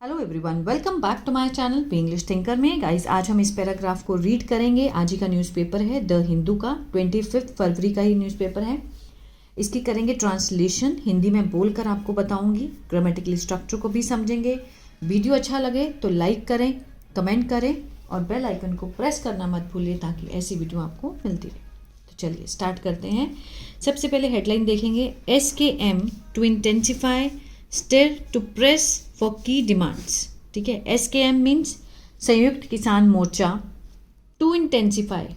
Hello everyone, welcome back to my channel Be English Thinker में। Guys, आज हम इस पैराग्राफ को रीड करेंगे। आज ही का न्यूज़पेपर है द हिंदू का, 25 फरवरी का ही न्यूज़पेपर है। इसकी करेंगे ट्रांसलेशन, हिंदी में बोलकर आपको बताऊंगी। ग्रामेटिकल स्ट्रक्चर को भी समझेंगे। वीडियो अच्छा लगे तो लाइक करें, कमेंट करें और बेल आइकन को प्रेस करना मत भूलिए ताकि ऐसी वीडियो आपको मिलती रहे। तो चलिए स्टार्ट करते हैं। सबसे पहले हेडलाइन देखेंगे, SKM to intensify, stir to press for key demands. ठीक है, SKM मीन्स संयुक्त किसान मोर्चा। टू इंटेंसिफाई,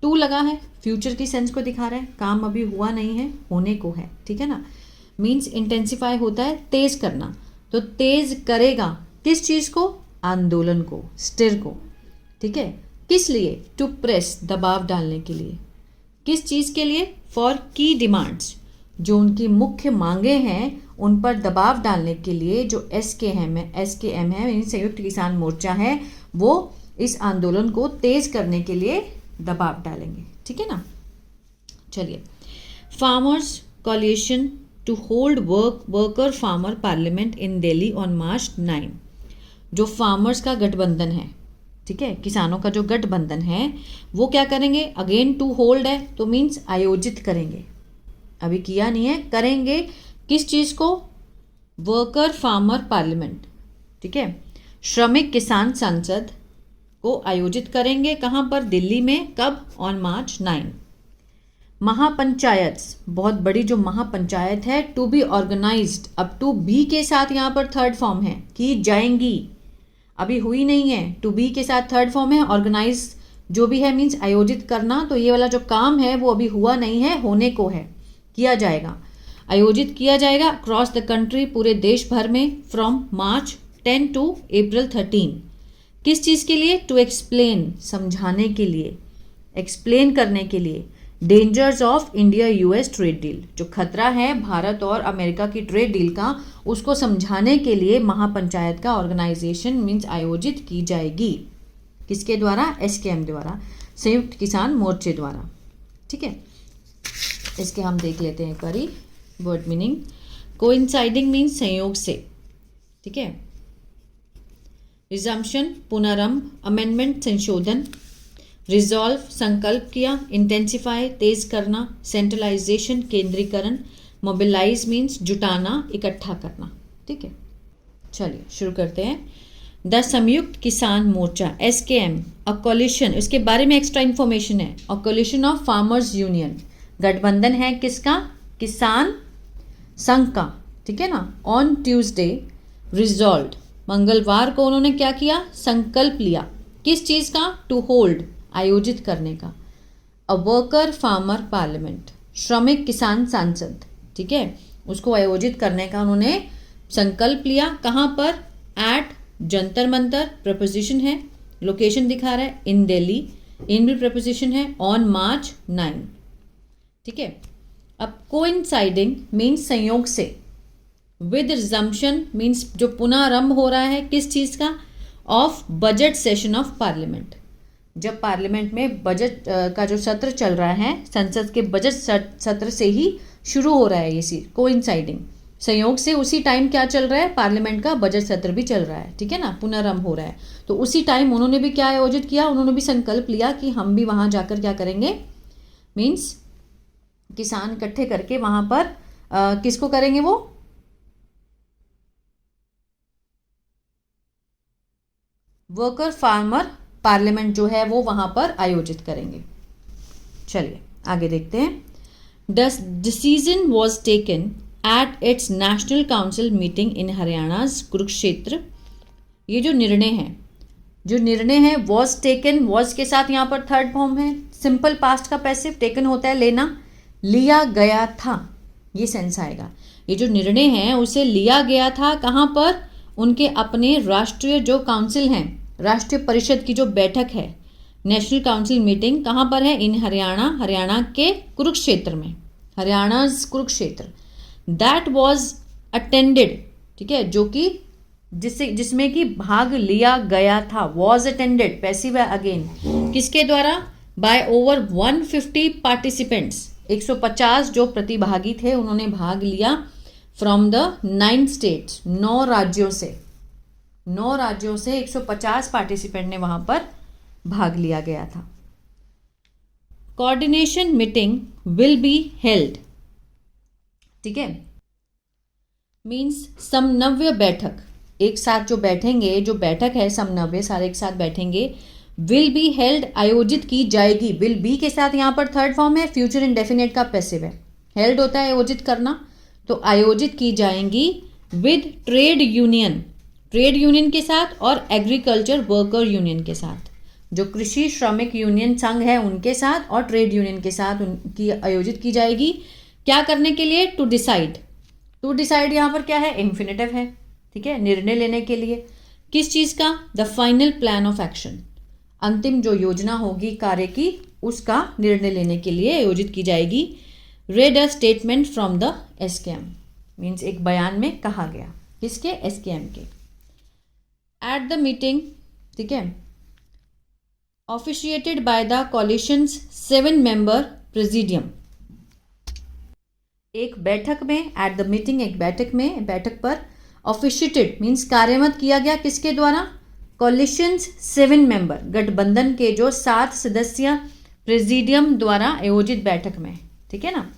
टू लगा है, फ्यूचर की सेंस को दिखा रहा है, काम अभी हुआ नहीं है, होने को है। ठीक है ना, मीन्स इंटेंसिफाई होता है तेज करना, तो तेज करेगा किस चीज़ को? आंदोलन को, स्टिर को। ठीक है, किस लिए? टू प्रेस, दबाव डालने के लिए। किस चीज़ के लिए? फॉर की डिमांड्स, जो उनकी मुख्य मांगे हैं उन पर दबाव डालने के लिए। जो SKM है यानी संयुक्त किसान मोर्चा है, वो इस आंदोलन को तेज करने के लिए दबाव डालेंगे। ठीक है ना, चलिए। Farmers coalition to hold worker farmer parliament in Delhi on March 9। जो फार्मर्स का गठबंधन है, ठीक है, किसानों का जो गठबंधन है, वो क्या करेंगे? अगेन टू होल्ड है तो मीन्स आयोजित करेंगे। अभी किया नहीं है, करेंगे। किस चीज़ को? Worker farmer parliament. ठीक है, श्रमिक किसान संसद को आयोजित करेंगे। कहाँ पर? दिल्ली में। कब? On March 9। महापंचायत, बहुत बड़ी जो महापंचायत है, टू बी ऑर्गेनाइज्ड, अब टू बी के साथ यहाँ पर थर्ड फॉर्म है, की जाएंगी, अभी हुई नहीं है। टू बी के साथ थर्ड फॉर्म है, ऑर्गेनाइज जो भी है मीन्स आयोजित करना। तो ये वाला जो काम है वो अभी हुआ नहीं है, होने को है, किया जाएगा, आयोजित किया जाएगा अक्रॉस द कंट्री, पूरे देश भर में, फ्रॉम मार्च 10 टू अप्रैल 13। किस चीज़ के लिए? टू एक्सप्लेन, समझाने के लिए, एक्सप्लेन करने के लिए। Dangers of India US trade deal, जो खतरा है भारत और अमेरिका की ट्रेड डील का, उसको समझाने के लिए महापंचायत का ऑर्गेनाइजेशन मीन्स आयोजित की जाएगी। किसके द्वारा? SKM द्वारा, संयुक्त किसान मोर्चे द्वारा। ठीक है, इसके हम देख लेते हैं एक बारी वर्ड मीनिंग। कोइंसाइडिंग मीन्स संयोग से। ठीक है, रिजम्पशन पुनरारंभ, अमेंडमेंट संशोधन, रिजॉल्व संकल्प किया, इंटेंसिफाई तेज करना, सेंट्रलाइजेशन केंद्रीकरण, मोबिलाइज मीन्स जुटाना, इकट्ठा करना। ठीक है, चलिए शुरू करते हैं। द संयुक्त किसान मोर्चा SKM, अ कोलिशन, इसके बारे में एक्स्ट्रा इन्फॉर्मेशन है। अ कोलिशन ऑफ फार्मर्स यूनियन, गठबंधन है किसका? किसान संघ का। ठीक है ना। ऑन ट्यूसडे रिजॉल्व, मंगलवार को उन्होंने क्या किया? संकल्प लिया। किस चीज़ का? टू होल्ड, आयोजित करने का। अ वर्कर फार्मर पार्लियामेंट, श्रमिक किसान सांसद, ठीक है, उसको आयोजित करने का उन्होंने संकल्प लिया। कहाँ पर? एट जंतर मंतर, प्रपोजिशन है, लोकेशन दिखा रहा है, इन दिल्ली, इन भी प्रपोजिशन है, ऑन मार्च 9। ठीक है, अब कोइंसाइडिंग मीन्स संयोग से, विद रिजम्पशन मीन्स जो पुनरारंभ हो रहा है किस चीज़ का? Of budget session of parliament, जब पार्लियामेंट में बजट का जो सत्र चल रहा है, संसद के बजट सत्र से ही शुरू हो रहा है ये चीज। कोइंसाइडिंग, संयोग से उसी टाइम क्या चल रहा है? पार्लियामेंट का बजट सत्र भी चल रहा है। ठीक है ना, पुनरारंभ हो रहा है, तो उसी टाइम उन्होंने भी क्या आयोजित किया? उन्होंने भी संकल्प लिया कि हम भी वहां जाकर क्या करेंगे? मीन्स किसान इकट्ठे करके वहां पर किसको करेंगे? वो वर्कर फार्मर पार्लियामेंट जो है वो वहां पर आयोजित करेंगे। चलिए आगे देखते हैं। The decision was taken at its national council meeting in Haryana's Kurukshetra. ये जो निर्णय है वॉज टेकन, वॉज के साथ यहाँ पर थर्ड फॉर्म है, सिंपल पास्ट का पैसिव, टेकन होता है लेना, लिया गया था, ये सेंस आएगा। ये जो निर्णय है उसे लिया गया था कहाँ पर? उनके अपने राष्ट्रीय जो काउंसिल हैं, राष्ट्रीय परिषद की जो बैठक है, नेशनल काउंसिल मीटिंग कहाँ पर है? इन हरियाणा, हरियाणा के कुरुक्षेत्र में, Haryana Kurukshetra. That was attended, ठीक है, जो कि जिसमें कि भाग लिया गया था। वॉज अटेंडेड पैसिव है अगेन, किसके द्वारा? बाय ओवर 150 पार्टिसिपेंट्स, 150 जो प्रतिभागी थे उन्होंने भाग लिया। फ्रॉम द 9 स्टेट्स, 9 राज्यों से। 9 राज्यों से 150 पार्टिसिपेंट ने वहां पर भाग लिया गया था। Coordination meeting will be held, ठीक है, मीन्स समन्वय बैठक, एक साथ जो बैठेंगे, जो बैठक है समन्वय, सारे एक साथ बैठेंगे, विल बी हेल्ड आयोजित की जाएगी। विल बी के साथ यहाँ पर थर्ड फॉर्म है, फ्यूचर इंडेफिनेट का पैसिव है। हेल्ड होता है आयोजित करना, तो आयोजित की जाएंगी with trade union, trade union के साथ और एग्रीकल्चर वर्कर यूनियन के साथ, जो कृषि श्रमिक यूनियन संघ है उनके साथ और ट्रेड यूनियन के साथ उनकी आयोजित की जाएगी। क्या करने के लिए? टू डिसाइड, टू डिसाइड यहाँ पर क्या है? इन्फिनेटिव है, ठीक है, निर्णय लेने के लिए। किस चीज़ का? The final plan of action, अंतिम जो योजना होगी कार्य की उसका निर्णय लेने के लिए आयोजित की जाएगी। Red a statement from the SKM, means एक बयान में कहा गया, किसके? एसकेएम के। एट द मीटिंग, ठीक है, officiated by the coalitions 7 member presidium, एक बैठक में, एट द मीटिंग एक बैठक में, बैठक पर ऑफिशिएटेड मीन्स कार्यमत किया गया, किसके द्वारा? कोलिशंस 7 मेंबर, गठबंधन के जो 7 सदस्य प्रेसिडियम द्वारा आयोजित बैठक में, ठीक है ना।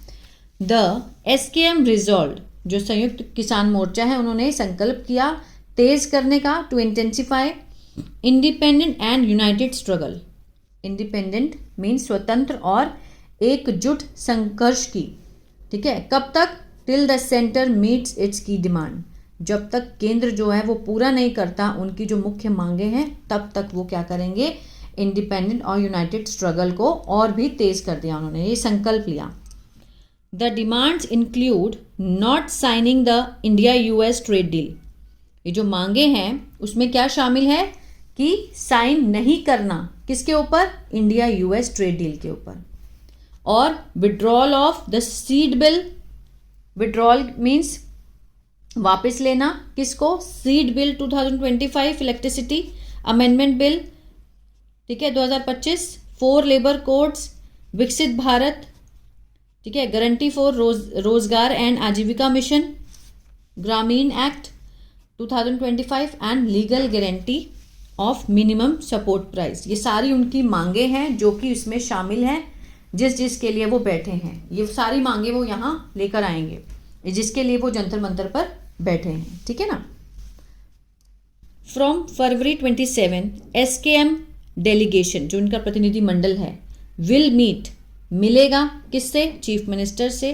द एसकेएम रिजॉल्व, जो संयुक्त किसान मोर्चा है उन्होंने संकल्प किया तेज करने का, to intensify independent and united struggle, independent means स्वतंत्र और एकजुट संघर्ष की, ठीक है, कब तक? Till the centre meets its key demand, जब तक केंद्र जो है वो पूरा नहीं करता उनकी जो मुख्य मांगे हैं तब तक वो क्या करेंगे? इंडिपेंडेंट और यूनाइटेड स्ट्रगल को और भी तेज कर दिया उन्होंने, ये संकल्प लिया। The demands include not signing the India US trade deal, ये जो मांगे हैं उसमें क्या शामिल है कि साइन नहीं करना, किसके ऊपर? इंडिया यूएस ट्रेड डील के ऊपर, और withdrawal of the seed bill, withdrawal means वापस लेना, किसको? Seed bill 2025, electricity amendment bill, ठीक है, 2025, 4 लेबर कोड्स, विकसित भारत, ठीक है, गारंटी फॉर रोजगार एंड आजीविका मिशन, ग्रामीण act 2025 and legal guarantee of minimum support price, ये सारी उनकी मांगे हैं जो कि इसमें शामिल हैं, जिसके लिए वो बैठे हैं, ये सारी मांगे वो यहाँ लेकर आएंगे, जिसके लिए वो जंतर मंतर पर बैठे हैं, ठीक है ना। फ्रॉम फरवरी 27 एसकेएम डेलीगेशन, जो उनका प्रतिनिधि मंडल है, विल मीट, मिलेगा किससे? चीफ मिनिस्टर से,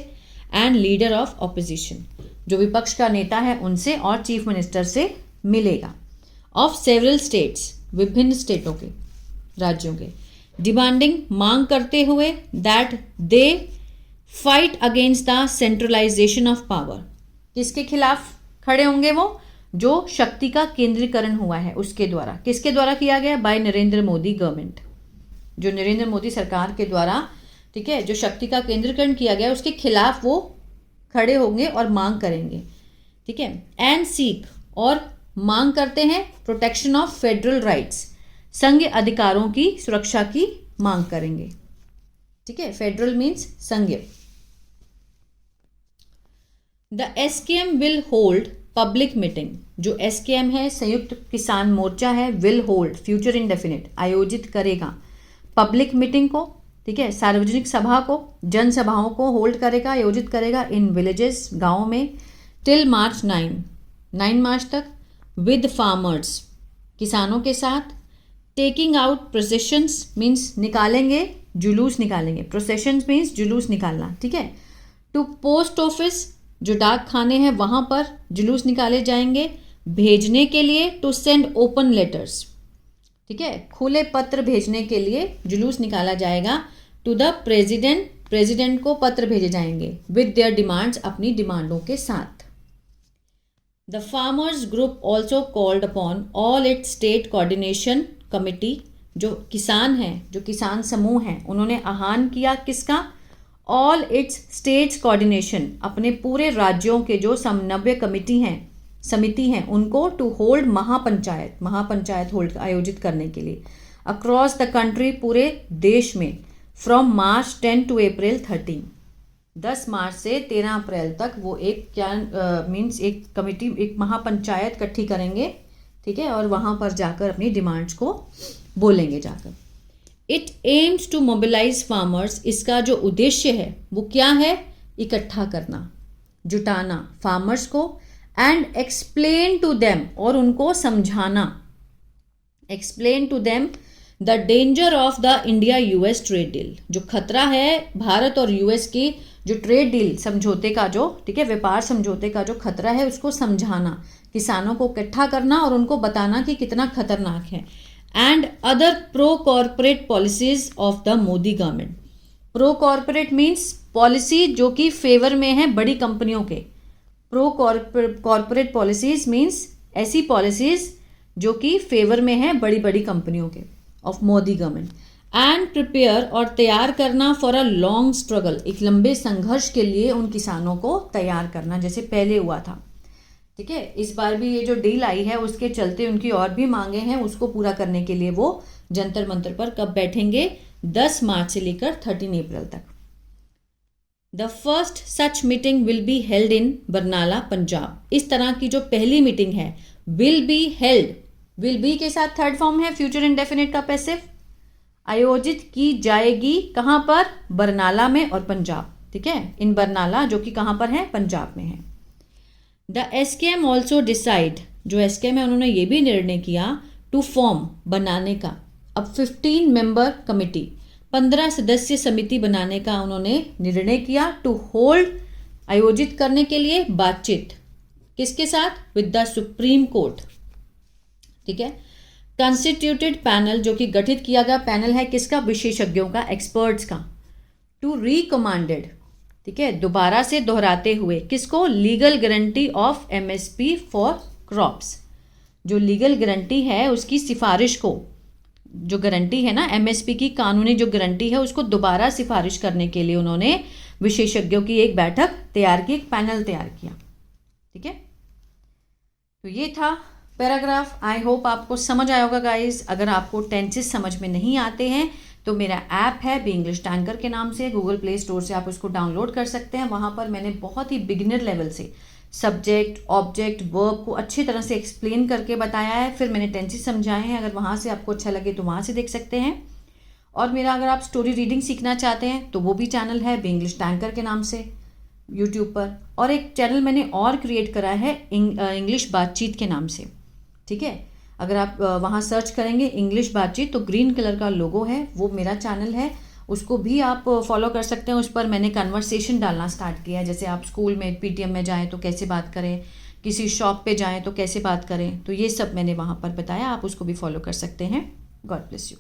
एंड लीडर ऑफ ऑपोजिशन, जो विपक्ष का नेता है उनसे, और चीफ मिनिस्टर से मिलेगा। ऑफ सेवरल स्टेट्स, विभिन्न स्टेटों के, राज्यों के, डिमांडिंग, मांग करते हुए, that they fight against the centralisation of power, किसके खिलाफ खड़े होंगे वो? जो शक्ति का केंद्रीकरण हुआ है उसके द्वारा, किसके द्वारा किया गया? बाय नरेंद्र मोदी गवर्नमेंट, जो नरेंद्र मोदी सरकार के द्वारा, ठीक है, जो शक्ति का केंद्रीकरण किया गया उसके खिलाफ वो खड़े होंगे और मांग करेंगे, ठीक है। एंड सीक, और मांग करते हैं प्रोटेक्शन ऑफ फेडरल राइट्स, संघीय अधिकारों की सुरक्षा की मांग करेंगे, ठीक है, फेडरल मीन्स संघीय। The SKM will hold public meeting, जो एसकेएम है संयुक्त किसान मोर्चा है, विल होल्ड फ्यूचर इंडेफिनिट, आयोजित करेगा पब्लिक मीटिंग को, ठीक है, सार्वजनिक सभा को, जनसभाओं को होल्ड करेगा, आयोजित करेगा इन विलेजेस, गाँव में, टिल मार्च 9 मार्च तक, विद फार्मर्स, किसानों के साथ, टेकिंग आउट प्रोसेशंस मीन्स निकालेंगे, जुलूस निकालेंगे, प्रोसेशंस मीन्स जुलूस निकालना, ठीक है, टू पोस्ट ऑफिस, जो डाक खाने हैं वहाँ पर जुलूस निकाले जाएंगे, भेजने के लिए, टू सेंड ओपन लेटर्स, ठीक है, खुले पत्र भेजने के लिए जुलूस निकाला जाएगा, टू द प्रेसिडेंट, प्रेसिडेंट को पत्र भेजे जाएंगे, विद देयर डिमांड्स, अपनी डिमांडों के साथ। The farmers group also called upon all it's state coordination committee, जो किसान हैं, जो किसान समूह हैं, उन्होंने आह्वान किया किसका? ऑल इट्स स्टेट्स कोऑर्डिनेशन, अपने पूरे राज्यों के जो समन्वय कमिटी हैं, समिति हैं, उनको to hold mahapanchayat, mahapanchayat hold आयोजित करने के लिए, अक्रॉस द कंट्री, पूरे देश में, फ्रॉम मार्च 10 टू अप्रैल 13, 10 मार्च से 13 अप्रैल तक वो एक क्या मीन्स एक कमिटी, एक महापंचायत इकट्ठी करेंगे, ठीक है, और वहाँ पर जाकर अपनी डिमांड्स को बोलेंगे जाकर। It aims to mobilise farmers, इसका जो उद्देश्य है वो क्या है? इकट्ठा करना, जुटाना फार्मर्स को, एंड एक्सप्लेन टू देम, और उनको समझाना, explain to them the danger of the India US trade deal, जो खतरा है भारत और यूएस की जो ट्रेड डील समझौते का जो, ठीक है, व्यापार समझौते का जो खतरा है उसको समझाना, किसानों को इकट्ठा करना और उनको बताना कि कितना खतरनाक है। And other pro corporate policies of the Modi government. Pro corporate means policy जो कि फेवर में है बड़ी कंपनियों के। प्रो कॉर्पोरेट पॉलिसीज मीन्स ऐसी पॉलिसीज जो कि फेवर में है बड़ी बड़ी कंपनियों के, of Modi government. And prepare, और तैयार करना फॉर अ लॉन्ग स्ट्रगल, एक लंबे संघर्ष के लिए उन किसानों को तैयार करना, जैसे पहले हुआ था। ठीक है, इस बार भी ये जो डील आई है उसके चलते उनकी और भी मांगे हैं, उसको पूरा करने के लिए वो जंतर मंतर पर कब बैठेंगे? 10 मार्च से लेकर 13 अप्रैल तक। The first such meeting will be held in Barnala, Punjab. इस तरह की जो पहली मीटिंग है will be held, will be के साथ थर्ड फॉर्म है फ्यूचर इंडेफिनिट का पैसिव, आयोजित की जाएगी कहाँ पर? बरनाला में और पंजाब। ठीक है, इन बरनाला जो कि कहाँ पर है? पंजाब में है। द एसकेएम ऑल्सो डिसाइड, जो एसकेएम है उन्होंने ये भी निर्णय किया टू फॉर्म, बनाने का, अब 15 मेंबर कमिटी, 15 सदस्य समिति बनाने का उन्होंने निर्णय किया। टू होल्ड, आयोजित करने के लिए बातचीत, किसके साथ? With the supreme court. ठीक है, कंस्टिट्यूटेड पैनल, जो कि गठित किया गया पैनल है किसका? विशेषज्ञों का, एक्सपर्ट्स का। टू रिकमांडेड, ठीक है, दोबारा से दोहराते हुए, किसको? Legal guarantee of MSP for crops, जो लीगल गारंटी है उसकी सिफारिश को, जो गारंटी है ना एमएसपी की कानूनी जो गारंटी है उसको दोबारा सिफारिश करने के लिए उन्होंने विशेषज्ञों की एक बैठक तैयार की, एक पैनल तैयार किया। ठीक है, तो ये था पैराग्राफ। आई होप आपको समझ आया होगा गाइज। अगर आपको टेंसेस समझ में नहीं आते हैं तो मेरा ऐप है बी इंग्लिश टैंकर के नाम से, गूगल प्ले स्टोर से आप उसको डाउनलोड कर सकते हैं। वहाँ पर मैंने बहुत ही बिगिनर लेवल से सब्जेक्ट, ऑब्जेक्ट, वर्ब को अच्छी तरह से एक्सप्लेन करके बताया है, फिर मैंने टेंसेस समझाए हैं। अगर वहाँ से आपको अच्छा लगे तो वहाँ से देख सकते हैं। और मेरा अगर आप स्टोरी रीडिंग सीखना चाहते हैं तो वो भी चैनल है बी इंग्लिश टैंकर के नाम से यूट्यूब पर। और एक चैनल मैंने और क्रिएट करा है इंग्लिश बातचीत के नाम से। ठीक है, अगर आप वहाँ सर्च करेंगे इंग्लिश बातचीत तो ग्रीन कलर का लोगो है, वो मेरा चैनल है, उसको भी आप फॉलो कर सकते हैं। उस पर मैंने कन्वर्सेशन डालना स्टार्ट किया है, जैसे आप स्कूल में पीटीएम में जाएं तो कैसे बात करें, किसी शॉप पे जाएं तो कैसे बात करें, तो ये सब मैंने वहाँ पर बताया, आप उसको भी फॉलो कर सकते हैं। God bless you.